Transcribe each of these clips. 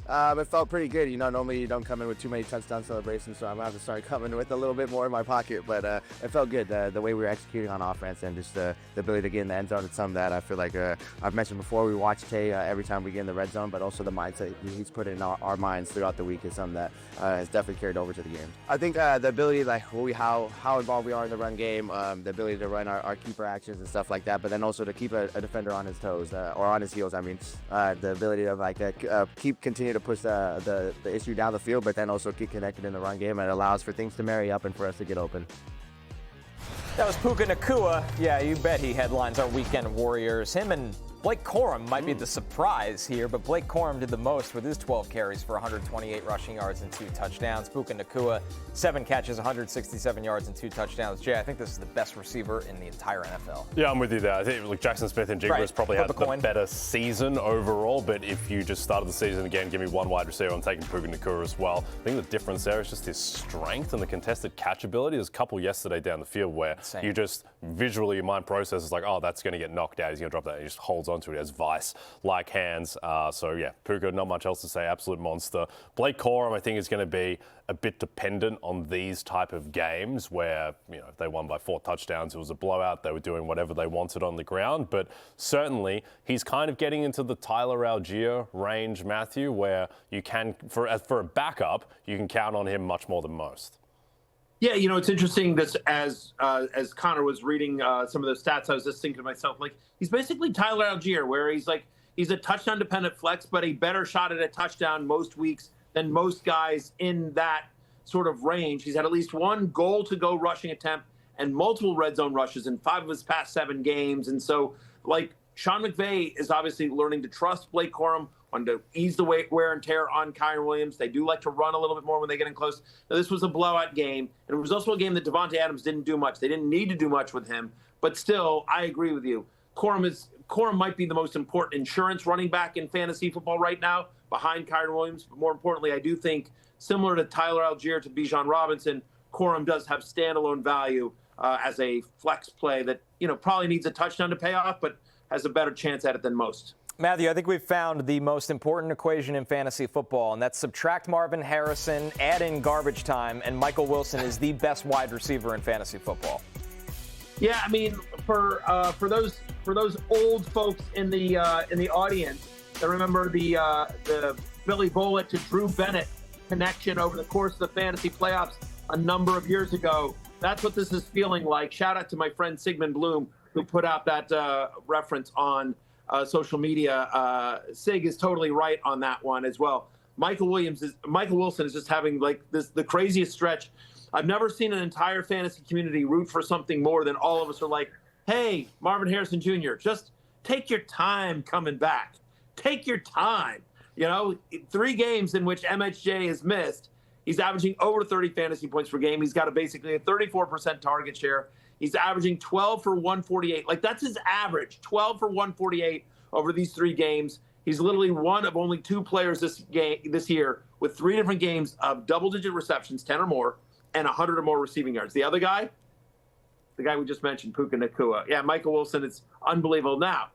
It felt pretty good. Normally you don't come in with too many touchdown celebrations, so I'm going to have to start coming with a little bit more in my pocket. But it felt good. The way we were executing on offense and just the ability to get in the end zone. It's something that I feel like I've mentioned before. We watch Tay every time we get in the red zone, but also the mindset he's put in our minds throughout the week is something that has definitely carried over to the game. I think the ability, like how involved we are in the run game, the ability to run our keeper actions and stuff like that, but then also to keep a defender on his toes or on his heels. I mean, the ability to continue to push the issue down the field, but then also get connected in the run game, and it allows for things to marry up and for us to get open. That was Puka Nacua. Yeah, you bet he headlines our weekend warriors. Him and Blake Corum might be the surprise here, but Blake Corum did the most with his 12 carries for 128 rushing yards and 2 touchdowns. Puka Nacua, 7 catches, 167 yards and 2 touchdowns. Jay, I think this is the best receiver in the entire NFL. Yeah, I'm with you there. I think like Jackson Smith and Jigba has probably had the better season overall, but if you just started the season again, give me one wide receiver, I'm taking Puka Nacua as well. I think the difference there is just his strength and the contested catch ability. There's a couple yesterday down the field where you just visually, your mind processes like, oh, that's going to get knocked out. He's going to drop that. And he just holds onto it as vice-like hands. So, yeah, Puka, not much else to say. Absolute monster. Blake Corum, I think, is going to be a bit dependent on these type of games where, if they won by 4 touchdowns, it was a blowout. They were doing whatever they wanted on the ground. But certainly, he's kind of getting into the Tyler Algier range, Matthew, where you can, for a backup, you can count on him much more than most. Yeah, it's interesting that as Connor was reading some of those stats, I was just thinking to myself, like, he's basically Tyler Algier, where he's a touchdown-dependent flex, but a better shot at a touchdown most weeks than most guys in that sort of range. He's had at least one goal-to-go rushing attempt and multiple red zone rushes in 5 of his past 7 games. And so, Sean McVay is obviously learning to trust Blake Corum, wanting to ease the wear and tear on Kyren Williams. They do like to run a little bit more when they get in close. Now, this was a blowout game, and it was also a game that Devontae Adams didn't do much. They didn't need to do much with him, but still, I agree with you. Corum might be the most important insurance running back in fantasy football right now, behind Kyren Williams. But more importantly, I do think, similar to Tyler Algier to Bijan Robinson, Corum does have standalone value as a flex play that probably needs a touchdown to pay off, but has a better chance at it than most. Matthew, I think we've found the most important equation in fantasy football, and that's subtract Marvin Harrison, add in garbage time, and Michael Wilson is the best wide receiver in fantasy football. Yeah, I mean, for those old folks in the audience that remember the Billy Bullitt to Drew Bennett connection over the course of the fantasy playoffs a number of years ago, that's what this is feeling like. Shout out to my friend Sigmund Bloom, who put out that reference on social media. Sig is totally right on that one as well. Michael Wilson is just having the craziest stretch. I've never seen an entire fantasy community root for something more than all of us are like, hey, Marvin Harrison Jr., just take your time coming back. Take your time. 3 games in which MHJ has missed, he's averaging over 30 fantasy points per game. He's got basically a 34% target share. He's averaging 12 for 148. That's his average, 12 for 148 over these 3 games. He's literally one of only 2 players this year with 3 different games of double-digit receptions, 10 or more, and 100 or more receiving yards. The other guy, the guy we just mentioned, Puka Nacua. Yeah, Michael Wilson, it's unbelievable. Now,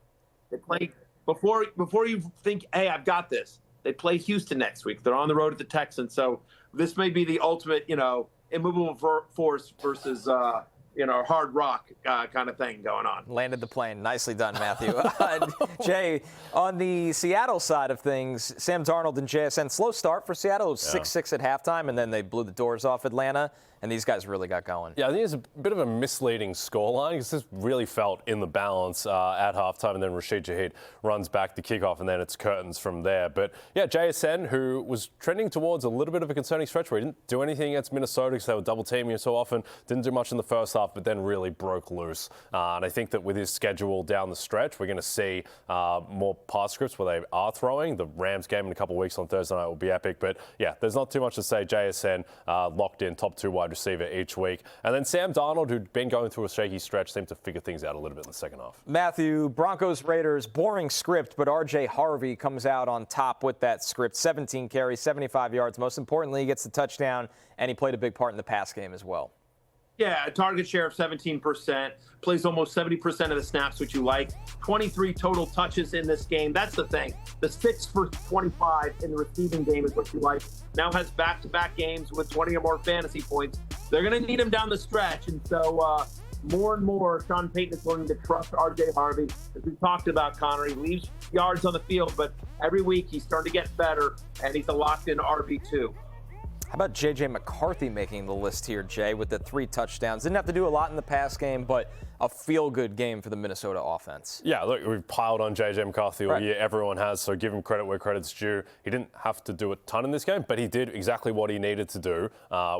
they play before you think, hey, I've got this. They play Houston next week. They're on the road at the Texans. So this may be the ultimate, immovable force versus hard rock kind of thing going on. Landed the plane. Nicely done, Matthew. Jay, on the Seattle side of things, Sam Darnold and JSN, slow start for Seattle. It was 6-6 at halftime, and then they blew the doors off Atlanta. And these guys really got going. Yeah, I think it's a bit of a misleading scoreline because this really felt in the balance at halftime, and then Rashid Shaheed runs back the kickoff, and then it's curtains from there. But yeah, JSN, who was trending towards a little bit of a concerning stretch where he didn't do anything against Minnesota because they were double teaming him so often, didn't do much in the first half, but then really broke loose. And I think that with his schedule down the stretch, we're going to see more pass scripts where they are throwing. The Rams game in a couple of weeks on Thursday night will be epic. But yeah, there's not too much to say. JSN locked in, top 2 wide receiver each week. And then Sam Darnold, who'd been going through a shaky stretch, seemed to figure things out a little bit in the second half. Matthew, Broncos Raiders, boring script, but RJ Harvey comes out on top with that script. 17 carries, 75 yards. Most importantly, he gets the touchdown, and he played a big part in the pass game as well. Yeah, a target share of 17%, plays almost 70% of the snaps, which you like. 23 total touches in this game. That's the thing. The 6 for 25 in the receiving game is what you like. Now has back-to-back games with 20 or more fantasy points. They're going to need him down the stretch. And so more and more, Sean Payton is going to trust R.J. Harvey. As we talked about, Connor, he leaves yards on the field, but every week he's starting to get better, and he's a locked-in RB2. How about J.J. McCarthy making the list here, Jay, with the 3 touchdowns? Didn't have to do a lot in the pass game, but a feel-good game for the Minnesota offense. Yeah, look, we've piled on J.J. McCarthy all Right. year. Everyone has, so give him credit where credit's due. He didn't have to do a ton in this game, but he did exactly what he needed to do,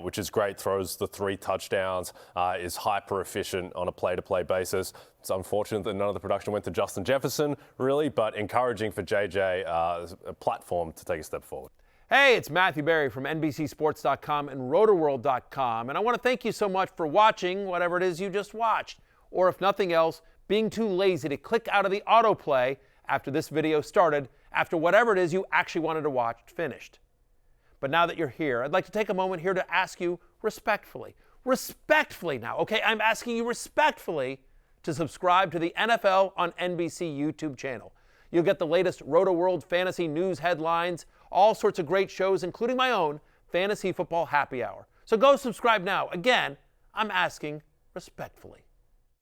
which is great. Throws the 3 touchdowns, is hyper-efficient on a play-to-play basis. It's unfortunate that none of the production went to Justin Jefferson, really, but encouraging for J.J., a platform to take a step forward. Hey, it's Matthew Berry from NBCSports.com and RotoWorld.com, and I want to thank you so much for watching whatever it is you just watched, or if nothing else, being too lazy to click out of the autoplay after this video started, after whatever it is you actually wanted to watch finished. But now that you're here, I'd like to take a moment here to ask you respectfully now, okay? I'm asking you respectfully to subscribe to the NFL on NBC YouTube channel. You'll get the latest RotoWorld fantasy news headlines, all sorts of great shows, including my own Fantasy Football Happy Hour. So go subscribe now. Again, I'm asking respectfully.